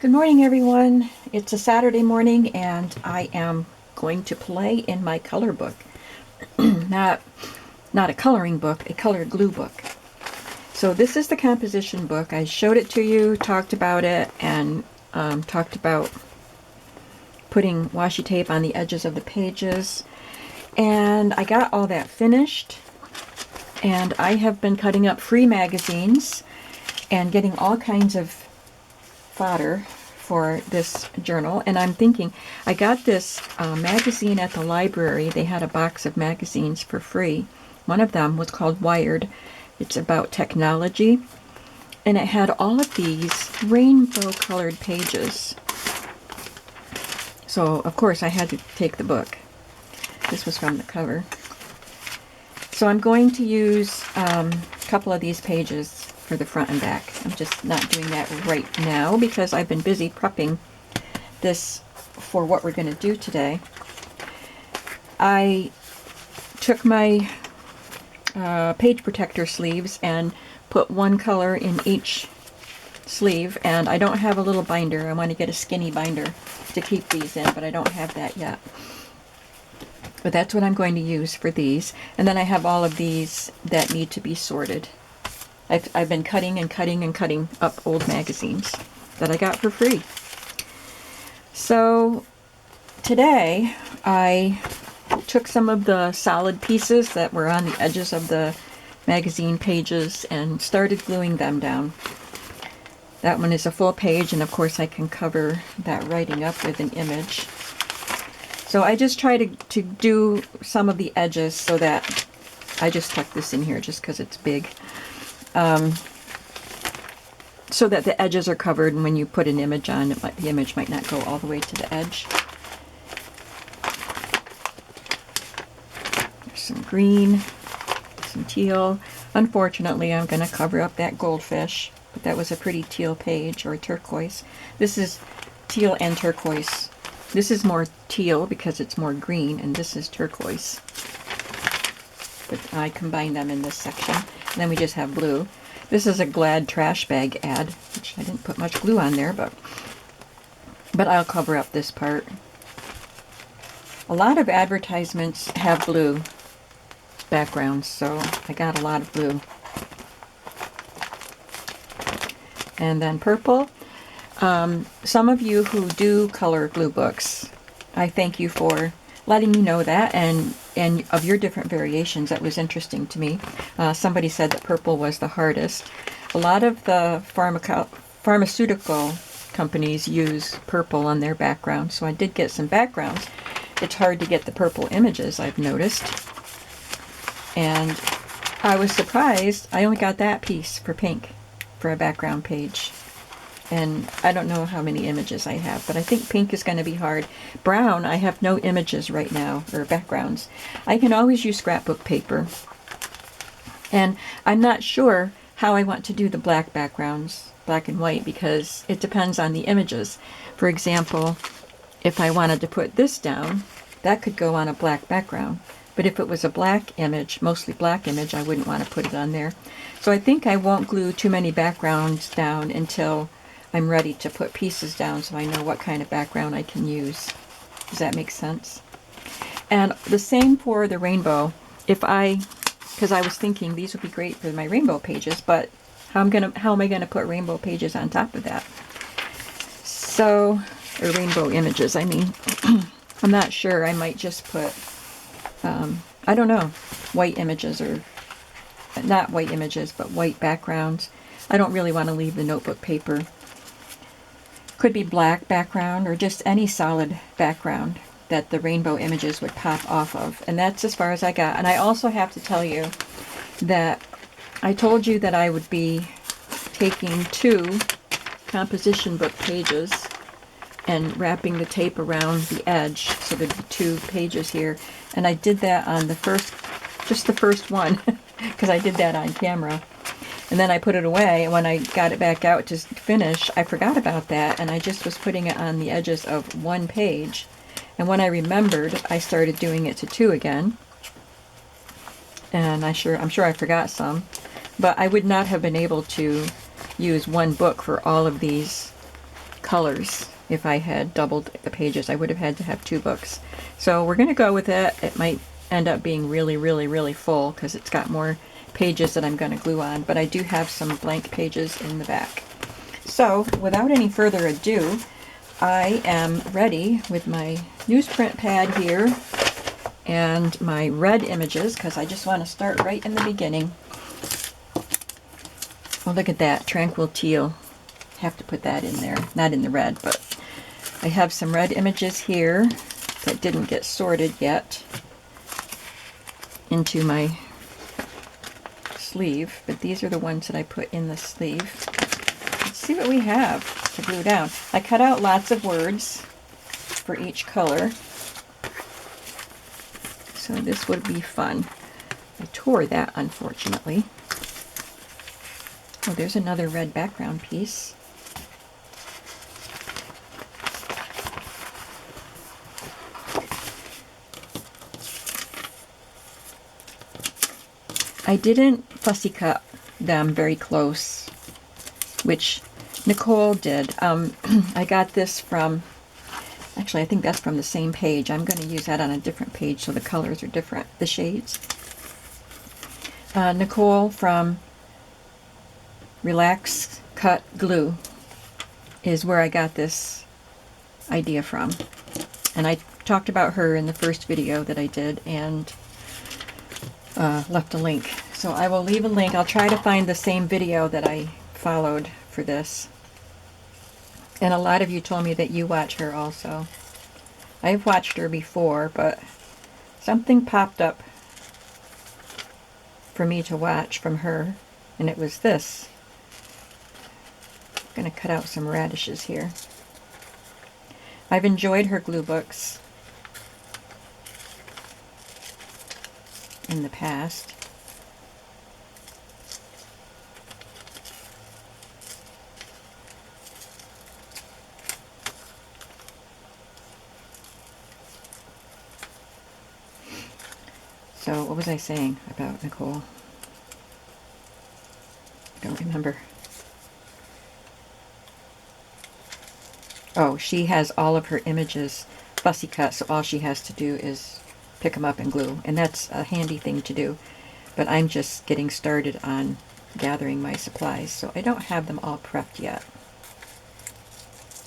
Good morning, everyone. It's a Saturday morning, and I am going to play in my color book. not, not a coloring book, a color glue book. So this is the composition book. I showed it to you, talked about it, and talked about putting washi tape on the edges of the pages. And I got all that finished. And I have been cutting up free magazines and getting all kinds of fodder for this journal. And I'm thinking, I got this magazine at the library. They had a box of magazines for free. One of them was called Wired. It's about technology. And it had all of these rainbow colored pages. So, of course, I had to take the book. This was from the cover. So I'm going to use a couple of these pages for the front and back. I'm just not doing that right now because I've been busy prepping this for what we're going to do today. I took my page protector sleeves and put one color in each sleeve, and I don't have a little binder. I want to get a skinny binder to keep these in, but I don't have that yet. But that's what I'm going to use for these. And then I have all of these that need to be sorted. I've been cutting and cutting and cutting up old magazines that I got for free. So today I took some of the solid pieces that were on the edges of the magazine pages and started gluing them down. That one is a full page, and of course I can cover that writing up with an image. So I just try to do some of the edges so that I just tuck this in here just because it's big. So that the edges are covered, and when you put an image on, the image might not go all the way to the edge. There's some green, some teal. Unfortunately, I'm going to cover up that goldfish, but that was a pretty teal page, or turquoise. This is teal and turquoise. This is more teal because it's more green, and this is turquoise. But I combine them in this section. And then we just have blue. This is a Glad trash bag ad, which I didn't put much glue on there, but I'll cover up this part. A lot of advertisements have blue backgrounds, so I got a lot of blue. And then purple. Some of you who do color glue books, I thank you for letting me know that, and of your different variations. That was interesting to me. Somebody said that purple was the hardest. A lot of the pharmaceutical companies use purple on their background, so I did get some backgrounds. It's hard to get the purple images, I've noticed. And I was surprised. I only got that piece for pink for a background page. And I don't know how many images I have, but I think pink is going to be hard. Brown, I have no images right now, or backgrounds. I can always use scrapbook paper. And I'm not sure how I want to do the black backgrounds, black and white, because it depends on the images. For example, if I wanted to put this down, that could go on a black background. But if it was a black image, mostly black image, I wouldn't want to put it on there. So I think I won't glue too many backgrounds down until I'm ready to put pieces down, so I know what kind of background I can use. Does that make sense? And the same for the rainbow. Because I was thinking these would be great for my rainbow pages, but how am I gonna put rainbow pages on top of that? So, or rainbow images, I mean. I'm not sure. I might just put, I don't know, white images, or not white images, but white backgrounds. I don't really want to leave the notebook paper. Could be black background, or just any solid background that the rainbow images would pop off of. And that's as far as I got. And I also have to tell you that I told you that I would be taking 2 composition book pages and wrapping the tape around the edge, so there'd be 2 pages here. And I did that on the first one, because I did that on camera. And then I put it away, and when I got it back out to finish, I forgot about that, and I just was putting it on the edges of 1 page. And when I remembered, I started doing it to 2 again. And I'm sure I forgot some. But I would not have been able to use one book for all of these colors. If I had doubled the pages, I would have had to have 2 books. So we're going to go with that. It might end up being really, really, really full because it's got more pages that I'm going to glue on, but I do have some blank pages in the back. So without any further ado, I am ready with my newsprint pad here and my red images because I just want to start right in the beginning. Oh, look at that, tranquil teal. Have to put that in there, not in the red, but I have some red images here that didn't get sorted yet into my sleeve, but these are the ones that I put in the sleeve. Let's see what we have to glue down. I cut out lots of words for each color, so this would be fun. I tore that, unfortunately. Oh, there's another red background piece. I didn't fussy cut them very close, which Nicole did. I got this from, actually I think that's from the same page. I'm going to use that on a different page so the colors are different, the shades. Nicole from Relax Cut Glue is where I got this idea from. And I talked about her in the first video that I did and left a link. So I will leave a link. I'll try to find the same video that I followed for this. And a lot of you told me that you watch her also. I've watched her before, but something popped up for me to watch from her, and it was this. I'm going to cut out some radishes here. I've enjoyed her glue books in the past. So what was I saying about Nicole? I don't remember. Oh, she has all of her images fussy cut, so all she has to do is pick them up and glue, and that's a handy thing to do. But I'm just getting started on gathering my supplies, so I don't have them all prepped yet.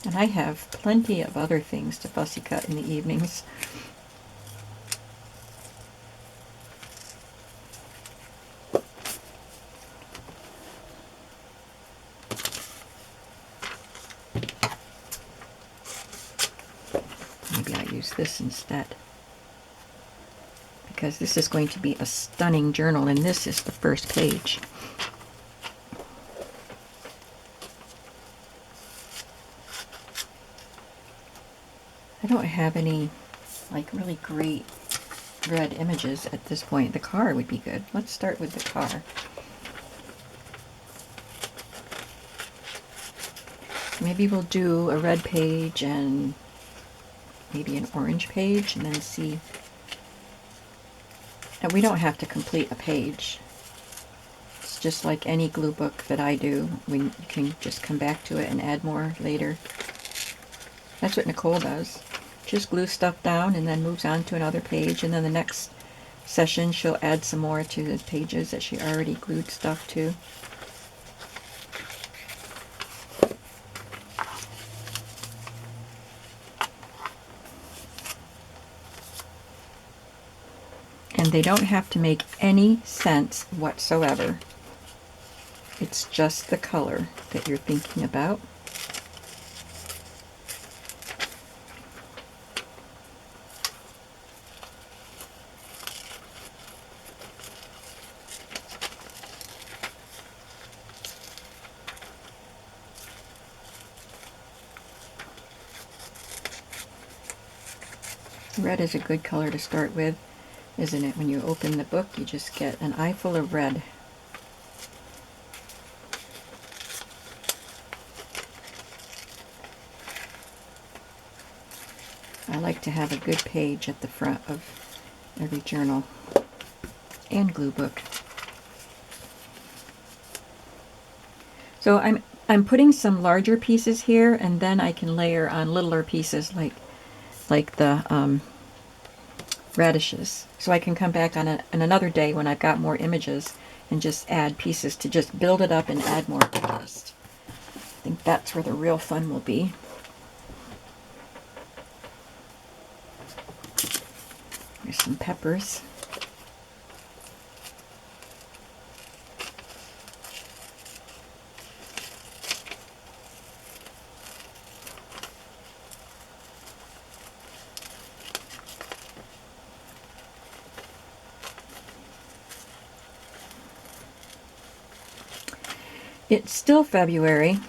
And I have plenty of other things to fussy cut in the evenings. Maybe I use this instead, because this is going to be a stunning journal, and this is the first page. I don't have any like really great red images at this point. The car would be good. Let's start with the car. Maybe we'll do a red page and maybe an orange page, and then see. And we don't have to complete a page. It's just like any glue book that I do. You can just come back to it and add more later. That's what Nicole does. Just glue stuff down and then moves on to another page, and then the next session she'll add some more to the pages that she already glued stuff to. And they don't have to make any sense whatsoever. It's just the color that you're thinking about. Red is a good color to start with, isn't it? When you open the book, you just get an eye full of red. I like to have a good page at the front of every journal and glue book. So I'm I'm putting some larger pieces here, and then I can layer on littler pieces like the radishes. So I can come back on another day when I've got more images and just add pieces to just build it up and add more to the list. I think that's where the real fun will be. There's some peppers. It's still February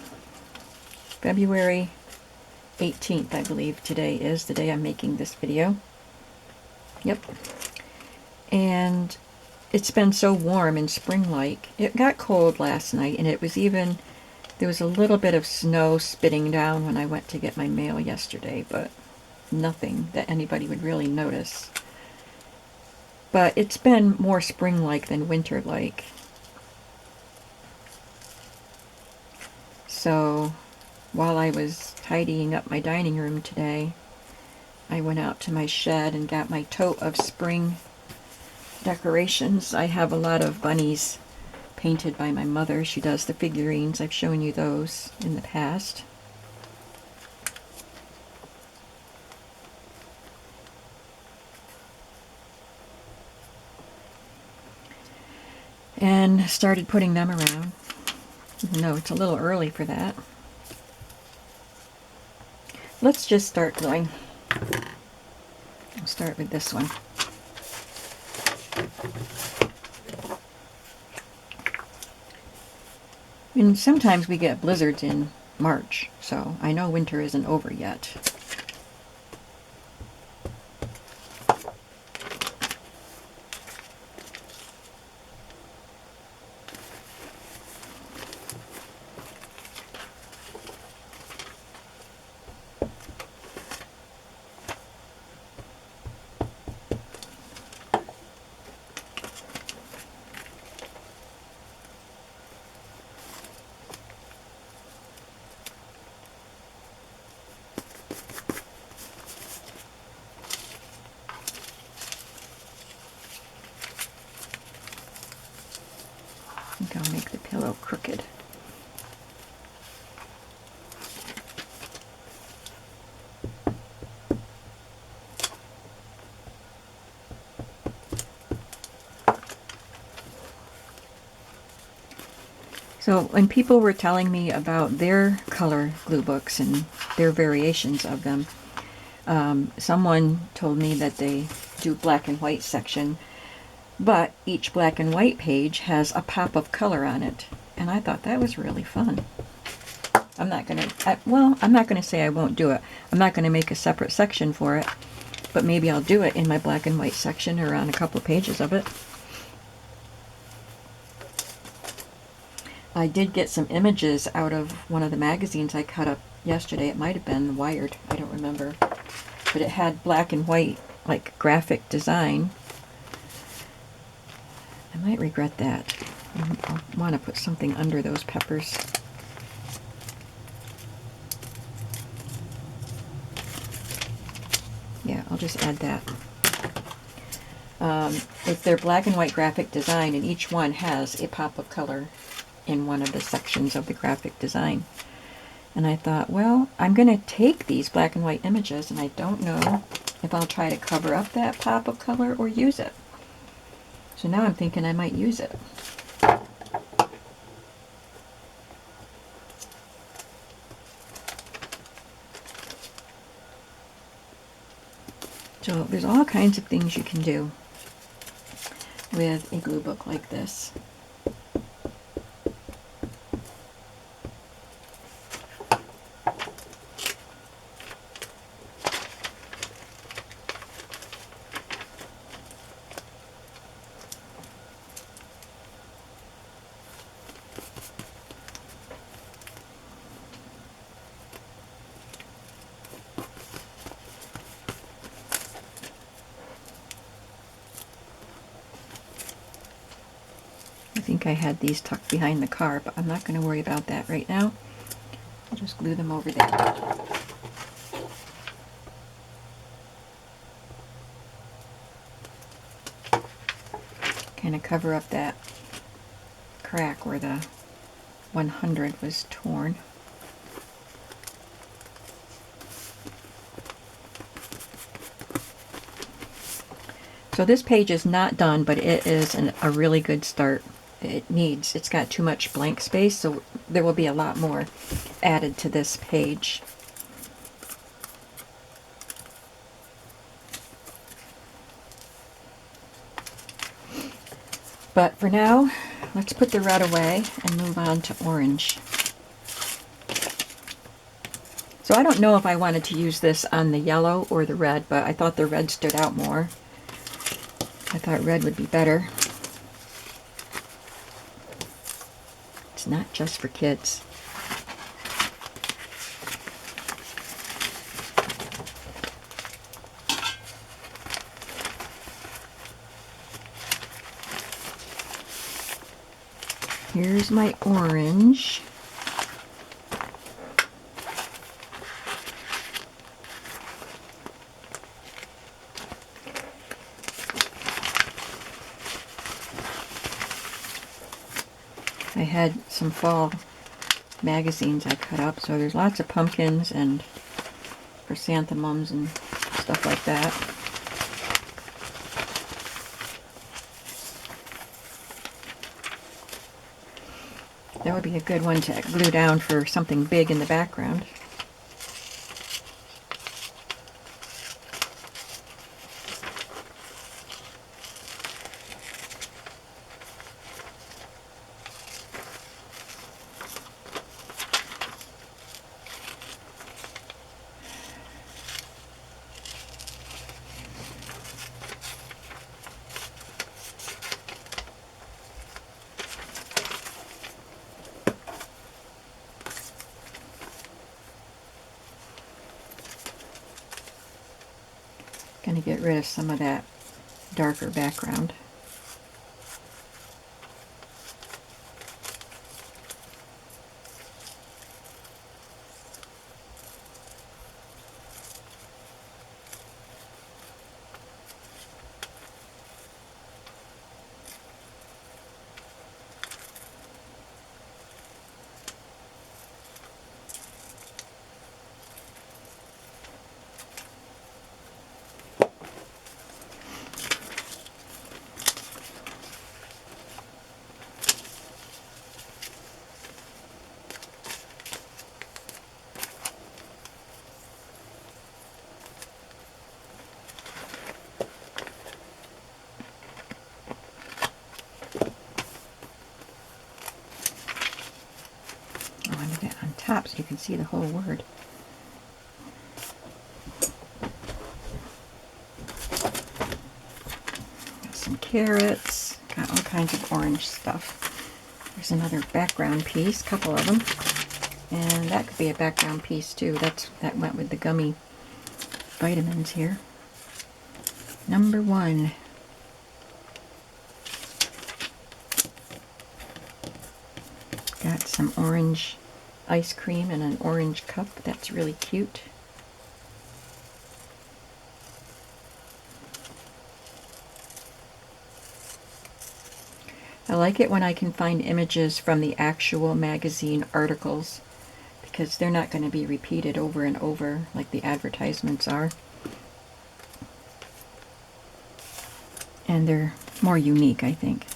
18th, I believe today is the day I'm making this video. Yep. And it's been so warm and spring-like. It got cold last night, and there was a little bit of snow spitting down when I went to get my mail yesterday, but nothing that anybody would really notice. But it's been more spring-like than winter-like. So while I was tidying up my dining room today, I went out to my shed and got my tote of spring decorations. I have a lot of bunnies painted by my mother. She does the figurines. I've shown you those in the past. And started putting them around. No, it's a little early for that. Let's just start going. I'll start with this one. And sometimes we get blizzards in March, so I know winter isn't over yet. I think I'll make the pillow crooked. So when people were telling me about their color glue books and their variations of them, someone told me that they do black and white section, but each black and white page has a pop of color on it. And I thought that was really fun. I'm not going to say I won't do it. I'm not going to make a separate section for it, but maybe I'll do it in my black and white section or on a couple of pages of it. I did get some images out of one of the magazines I cut up yesterday. It might have been Wired, I don't remember. But it had black and white, like, graphic design. I might regret that. I'll want to put something under those peppers. Yeah, I'll just add that. It's their black and white graphic design, and each one has a pop of color in one of the sections of the graphic design. And I thought, well, I'm going to take these black and white images, and I don't know if I'll try to cover up that pop of color or use it. So now I'm thinking I might use it. So there's all kinds of things you can do with a glue book like this. I think I had these tucked behind the car, but I'm not going to worry about that right now. just glue them over there. Kind of cover up that crack where the 100 was torn. So this page is not done, but it is a really good start. It's got too much blank space, so there will be a lot more added to this page. But for now, let's put the red away and move on to orange. So I don't know if I wanted to use this on the yellow or the red, but I thought the red stood out more. I thought red would be better. It's not just for kids. Here's my orange. I had some fall magazines I cut up, so there's lots of pumpkins and chrysanthemums and stuff like that. That would be a good one to glue down for something big in the background. Going to get rid of some of that darker background. Top so you can see the whole word. Got some carrots, got all kinds of orange stuff. There's another background piece, couple of them. And that could be a background piece too. That went with the gummy vitamins here. Number 1. Got some orange ice cream in an orange cup. That's really cute. I like it when I can find images from the actual magazine articles, because they're not going to be repeated over and over like the advertisements are. And they're more unique, I think.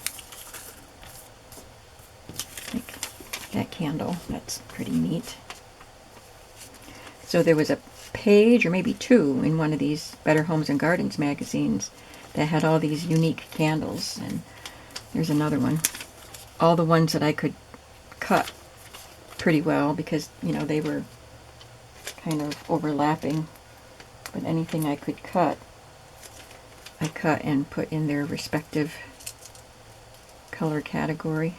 Like that candle, that's pretty neat. So there was a page, or maybe 2, in one of these Better Homes and Gardens magazines that had all these unique candles. And there's another one. All the ones that I could cut pretty well, because, you know, they were kind of overlapping. But anything I could cut, I cut and put in their respective color category.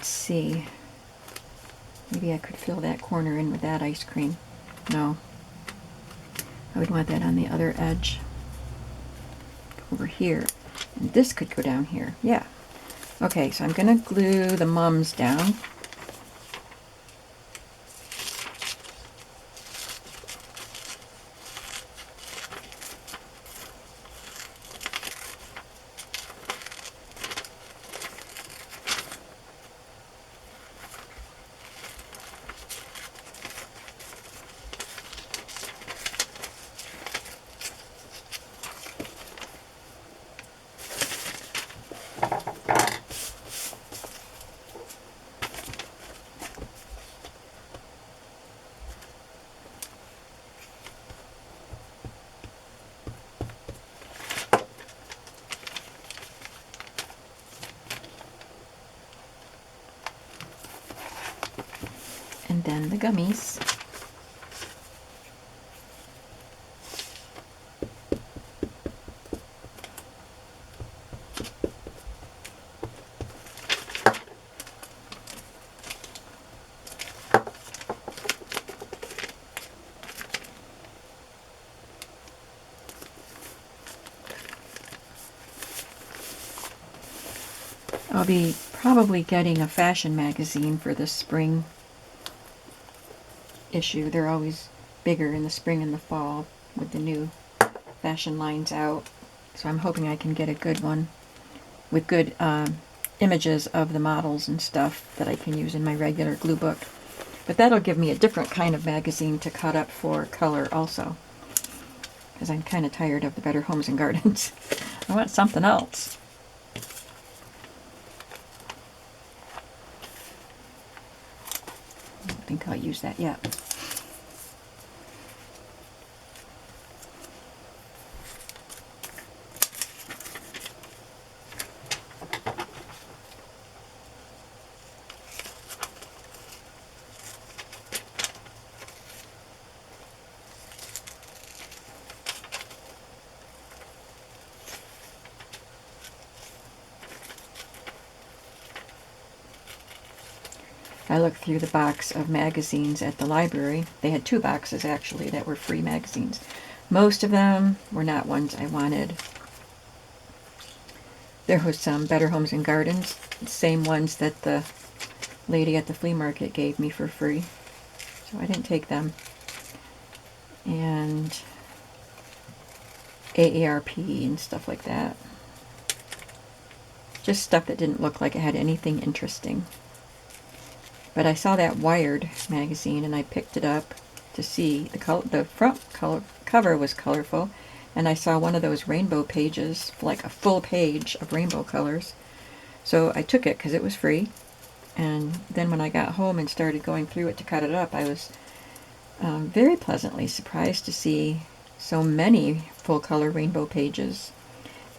let's see. Maybe I could fill that corner in with that ice cream. No. I would want that on the other edge. Over here. And this could go down here. Yeah. Okay, so I'm going to glue the mums down. And then the gummies. I'll be probably getting a fashion magazine for the spring issue. They're always bigger in the spring and the fall with the new fashion lines out. So I'm hoping I can get a good one with good images of the models and stuff that I can use in my regular glue book. But that'll give me a different kind of magazine to cut up for color also, because I'm kind of tired of the Better Homes and Gardens. I want something else. I don't think I'll use that yet. I looked through the box of magazines at the library. They had 2 boxes actually that were free magazines. Most of them were not ones I wanted. There was some Better Homes and Gardens, same ones that the lady at the flea market gave me for free. So I didn't take them. And AARP and stuff like that. Just stuff that didn't look like it had anything interesting. But I saw that Wired magazine and I picked it up to see. The front cover was colorful, and I saw one of those rainbow pages, like a full page of rainbow colors. So I took it because it was free. And then when I got home and started going through it to cut it up, I was very pleasantly surprised to see so many full color rainbow pages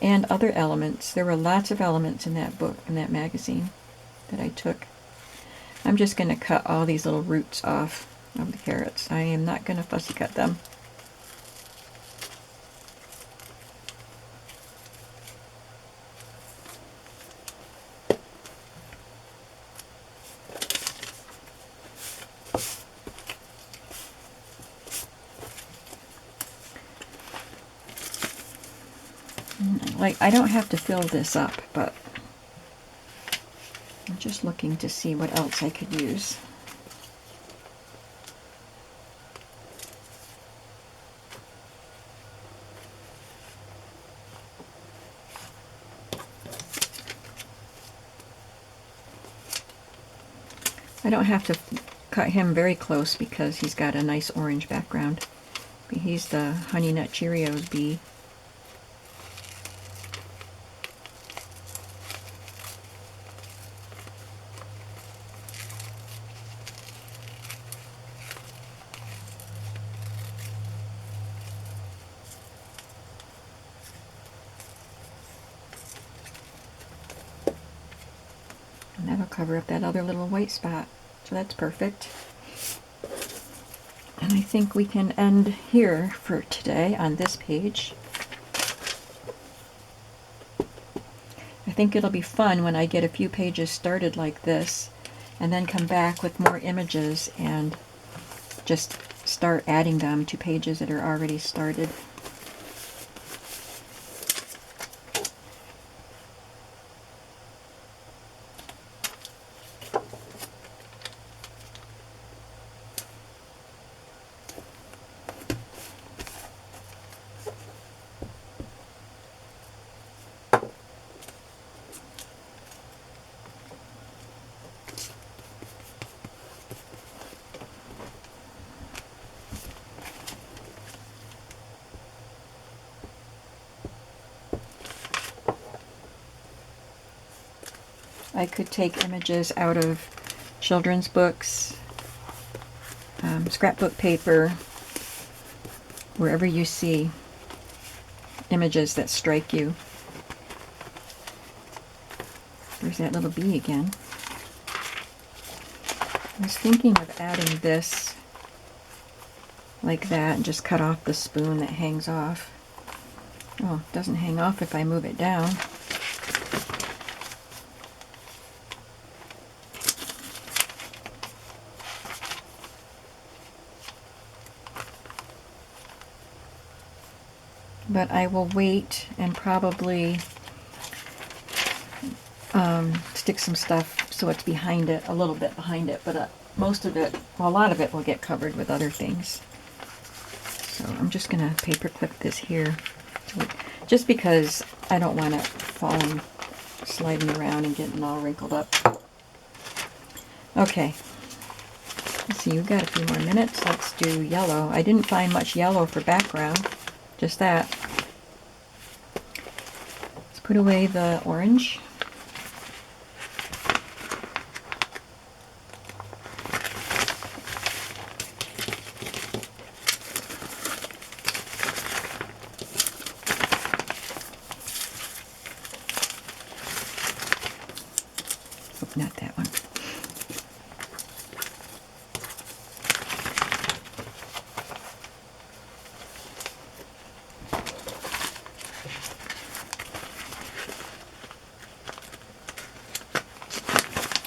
and other elements. There were lots of elements in that book, in that magazine, that I took. I'm just going to cut all these little roots off of the carrots. I am not going to fussy cut them. Like, I don't have to fill this up, but I'm just looking to see what else I could use. I don't have to cut him very close because he's got a nice orange background. But he's the Honey Nut Cheerios bee. And that'll cover up that other little white spot. So that's perfect. And I think we can end here for today on this page. I think it'll be fun when I get a few pages started like this and then come back with more images and just start adding them to pages that are already started. I could take images out of children's books, scrapbook paper, wherever you see images that strike you. There's that little bee again. I was thinking of adding this like that and just cut off the spoon that hangs off. Oh, it doesn't hang off if I move it down. But I will wait and probably stick some stuff so it's behind it, a little bit behind it, but most of it, well, a lot of it will get covered with other things. So I'm just going to paper clip this here, just because I don't want it falling, sliding around and getting all wrinkled up. Okay, let's see, we've got a few more minutes. Let's do yellow. I didn't find much yellow for background, just that. Let's put away the orange. Not that one.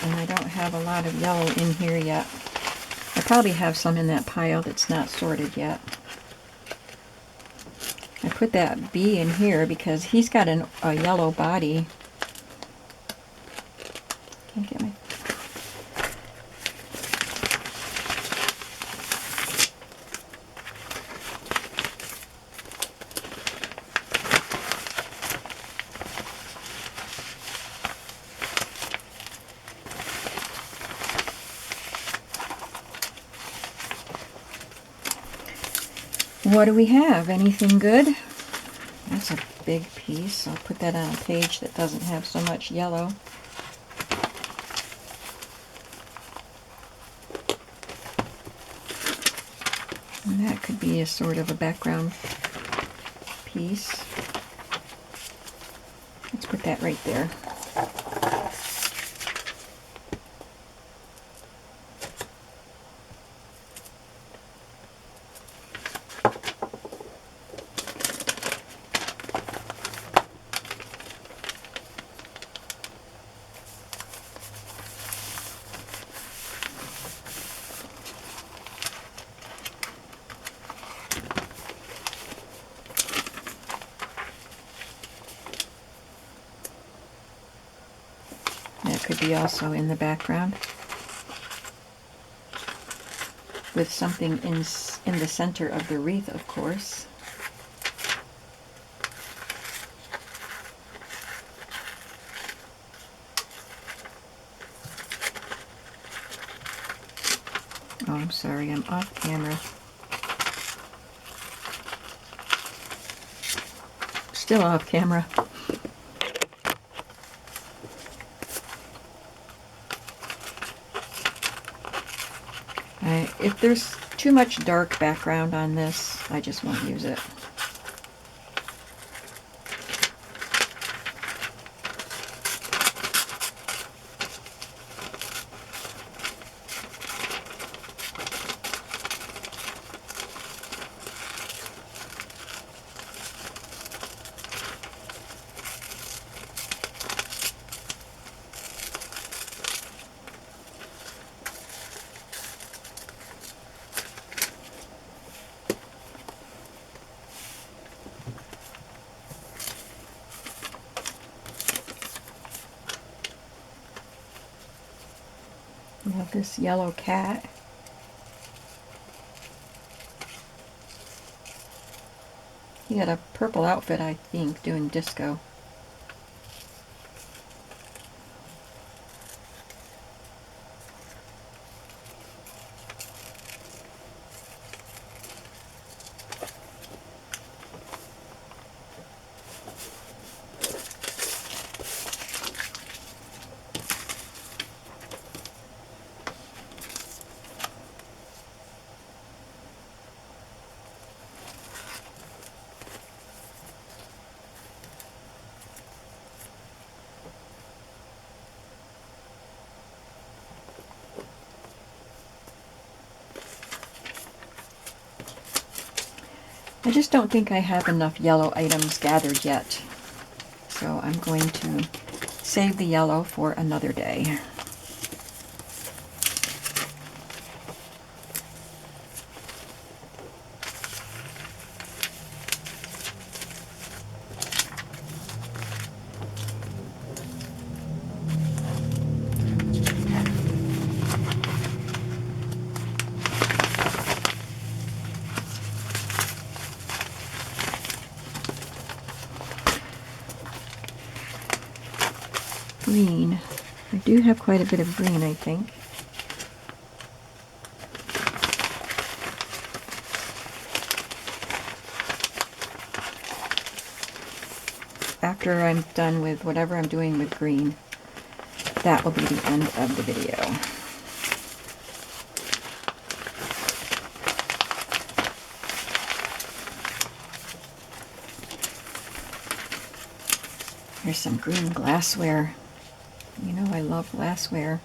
And I don't have a lot of yellow in here yet. I probably have some in that pile that's not sorted yet. I put that bee in here because he's got a yellow body. Can't get my... What do we have? Anything good? That's a big piece. I'll put that on a page that doesn't have so much yellow. And that could be a sort of a background piece. Let's put that right there. That could be also in the background with something in the center of the wreath, of course. Oh, I'm sorry, I'm off camera. Still off camera. If there's too much dark background on this, I just won't use it. We have this yellow cat. He had a purple outfit, I think, doing disco. I just don't think I have enough yellow items gathered yet. So I'm going to save the yellow for another day. Green. I do have quite a bit of green, I think. After I'm done with whatever I'm doing with green, that will be the end of the video. Here's some green glassware. You know I love glassware.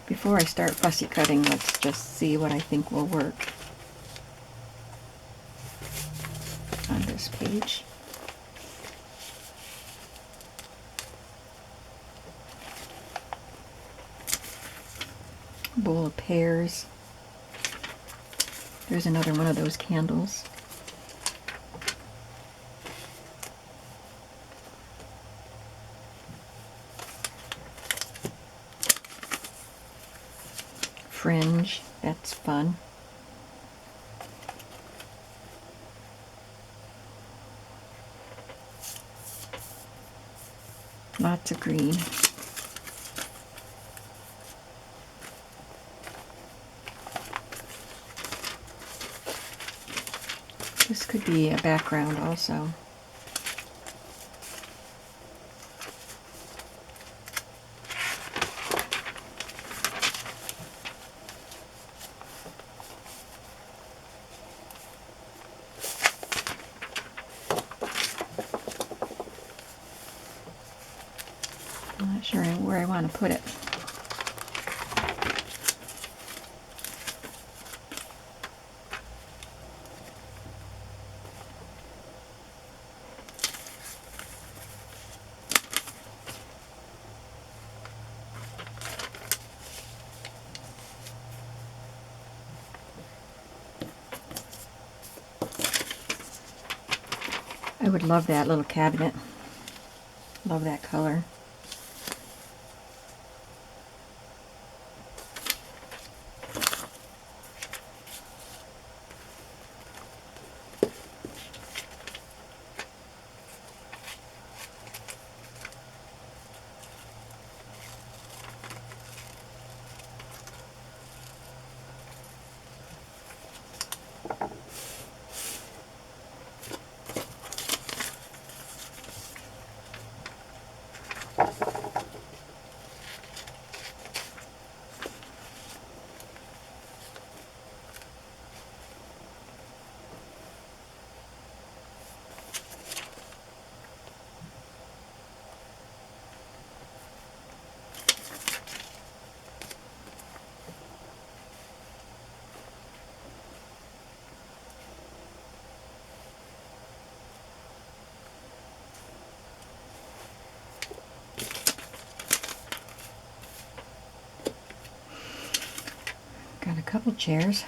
Before I start fussy cutting, let's just see what I think will work on this page. Bowl of pears. There's another one of those candles. Fringe, that's fun. Lots of green. This could be a background also. I'm not sure where I want to put it. I would love that little cabinet. Love that color. Got a couple chairs.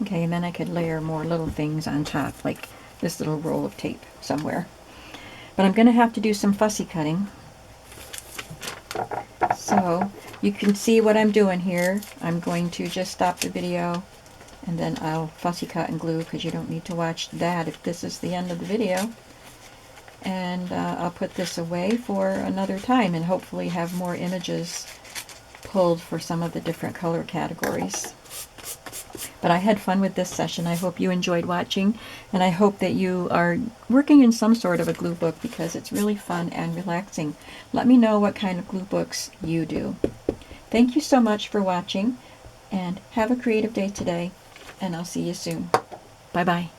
Okay, and then I could layer more little things on top, like this little roll of tape somewhere. But I'm going to have to do some fussy cutting. So you can see what I'm doing here. I'm going to just stop the video and then I'll fussy cut and glue, because you don't need to watch that if this is the end of the video. And I'll put this away for another time and hopefully have more images pulled for some of the different color categories. But I had fun with this session. I hope you enjoyed watching, and I hope that you are working in some sort of a glue book, because it's really fun and relaxing. Let me know what kind of glue books you do. Thank you so much for watching, and have a creative day today, and I'll see you soon. Bye-bye.